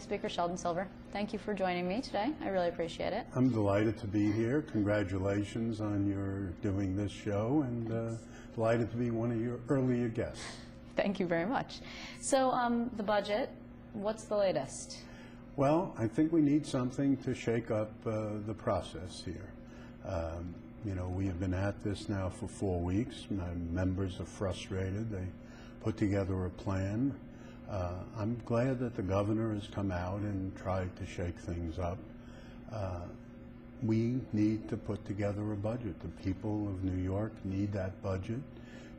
Speaker Sheldon Silver, thank you for joining me today. I really appreciate it. I'm delighted to be here. Congratulations on your doing this show, and delighted to be one of your earlier guests. Thank you very much. So the budget, what's the latest? Well, I think we need something to shake up the process here. You know, we have been at this now for 4 weeks. My members are frustrated. They put together a plan. I'm glad that the governor has come out and tried to shake things up. We need to put together a budget. The people of New York need that budget.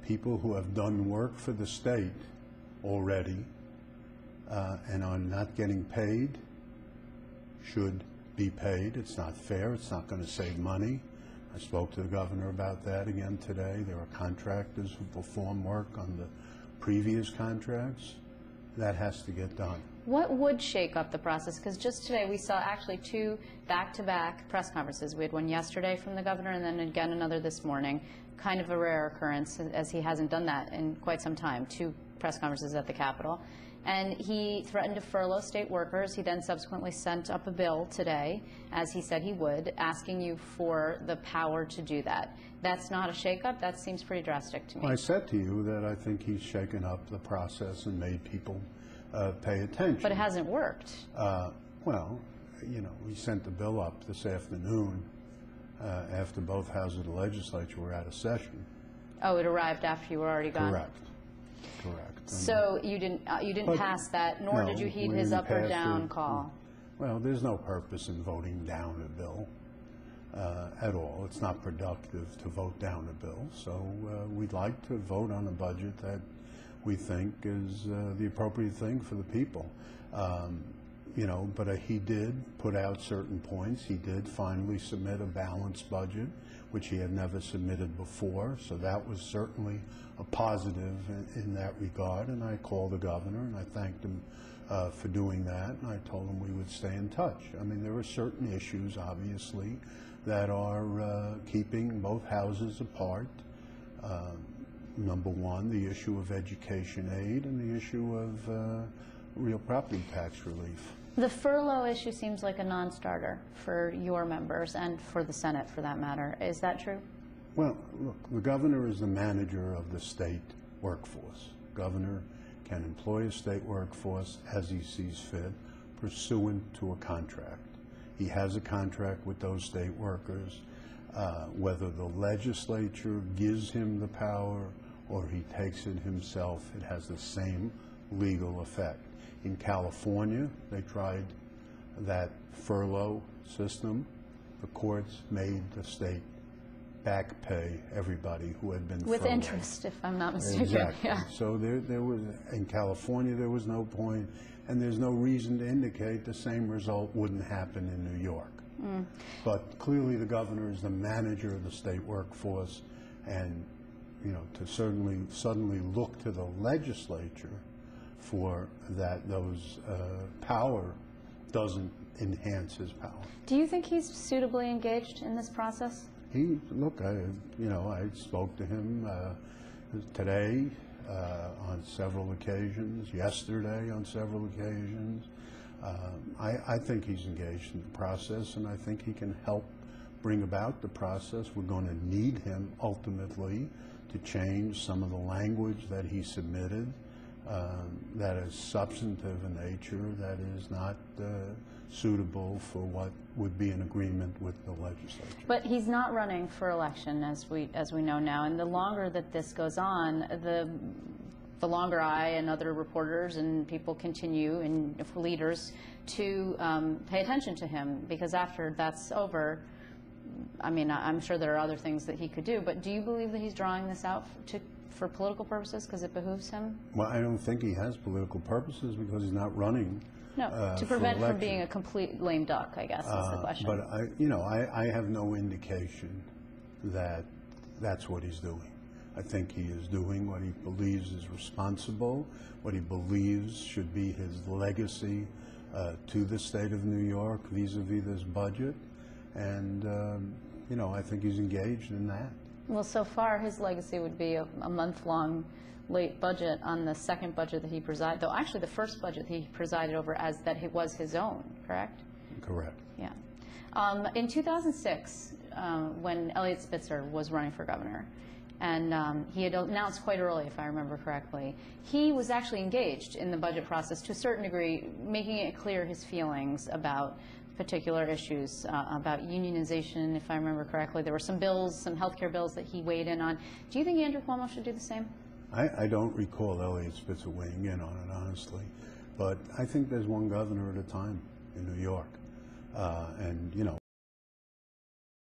People who have done work for the state already and are not getting paid should be paid. It's not fair. It's not going to save money. I spoke to the governor about that again today. There are contractors who perform work on the previous contracts. That has to get done. What would shake up the process? Because just today we saw actually 2 back-to-back press conferences. We had one yesterday from the governor and then again another this morning. Kind of a rare occurrence, as he hasn't done that in quite some time. 2 press conferences at the Capitol. And he threatened to furlough state workers. He then subsequently sent up a bill today, as he said he would, asking you for the power to do that. That's not a shakeup. That seems pretty drastic to me. I said to you that I think he's shaken up the process and made people pay attention. But it hasn't worked. Well, you know, we sent the bill up this afternoon after both houses of the legislature were out of session. Oh, it arrived after you were already gone? Correct. Correct. So you didn't pass that, nor did you heed his up or down call? Well, there's no purpose in voting down a bill at all. It's not productive to vote down a bill. So we'd like to vote on a budget that we think is the appropriate thing for the people. You know, but he did put out certain points. He did finally submit a balanced budget, which he had never submitted before. So that was certainly a positive in that regard. And I called the governor and I thanked him for doing that. And I told him we would stay in touch. I mean, there are certain issues, obviously, that are keeping both houses apart. Number one, the issue of education aid and the issue of real property tax relief. The furlough issue seems like a non-starter for your members and for the Senate, for that matter. Is that true? Well, look, the governor is the manager of the state workforce. Governor can employ a state workforce as he sees fit, pursuant to a contract. He has a contract with those state workers. Whether the legislature gives him the power or he takes it himself, it has the same legal effect. In California, they tried that furlough system. The courts made the state back pay everybody who had been with furloughed. Interest, if I'm not mistaken. Exactly. Yeah. So there was, in California, there was no point, and there's no reason to indicate the same result wouldn't happen in New York. But clearly the governor is the manager of the state workforce, and you know, to suddenly look to the legislature for those power doesn't enhance his power. Do you think he's suitably engaged in this process? Look, I spoke to him today on several occasions, yesterday on several occasions. I think he's engaged in the process, and I think he can help bring about the process. We're going to need him ultimately to change some of the language that he submitted that is substantive in nature, that is not suitable for what would be an agreement with the legislature. But he's not running for election, as we know now, and the longer that this goes on, the longer I and other reporters and people continue, and leaders, to pay attention to him, because after that's over, I mean, I'm sure there are other things that he could do, but do you believe that he's drawing this out for political purposes because it behooves him? Well, I don't think he has political purposes because he's not running. No, to prevent from being a complete lame duck, I guess, is the question. But I have no indication that that's what he's doing. I think he is doing what he believes is responsible, what he believes should be his legacy to the state of New York vis-a-vis this budget, and I think he's engaged in that. Well, so far his legacy would be a month-long late budget on the second budget that he presided, though actually the first budget he presided over as that it was his own, correct? Correct. Yeah. In 2006, when Elliot Spitzer was running for governor, and he had announced quite early, if I remember correctly, he was actually engaged in the budget process to a certain degree, making it clear his feelings about particular issues, about unionization, if I remember correctly. There were some bills, some health care bills that he weighed in on. Do you think Andrew Cuomo should do the same? I don't recall Elliot Spitzer weighing in on it, honestly. But I think there's one governor at a time in New York. And, you know,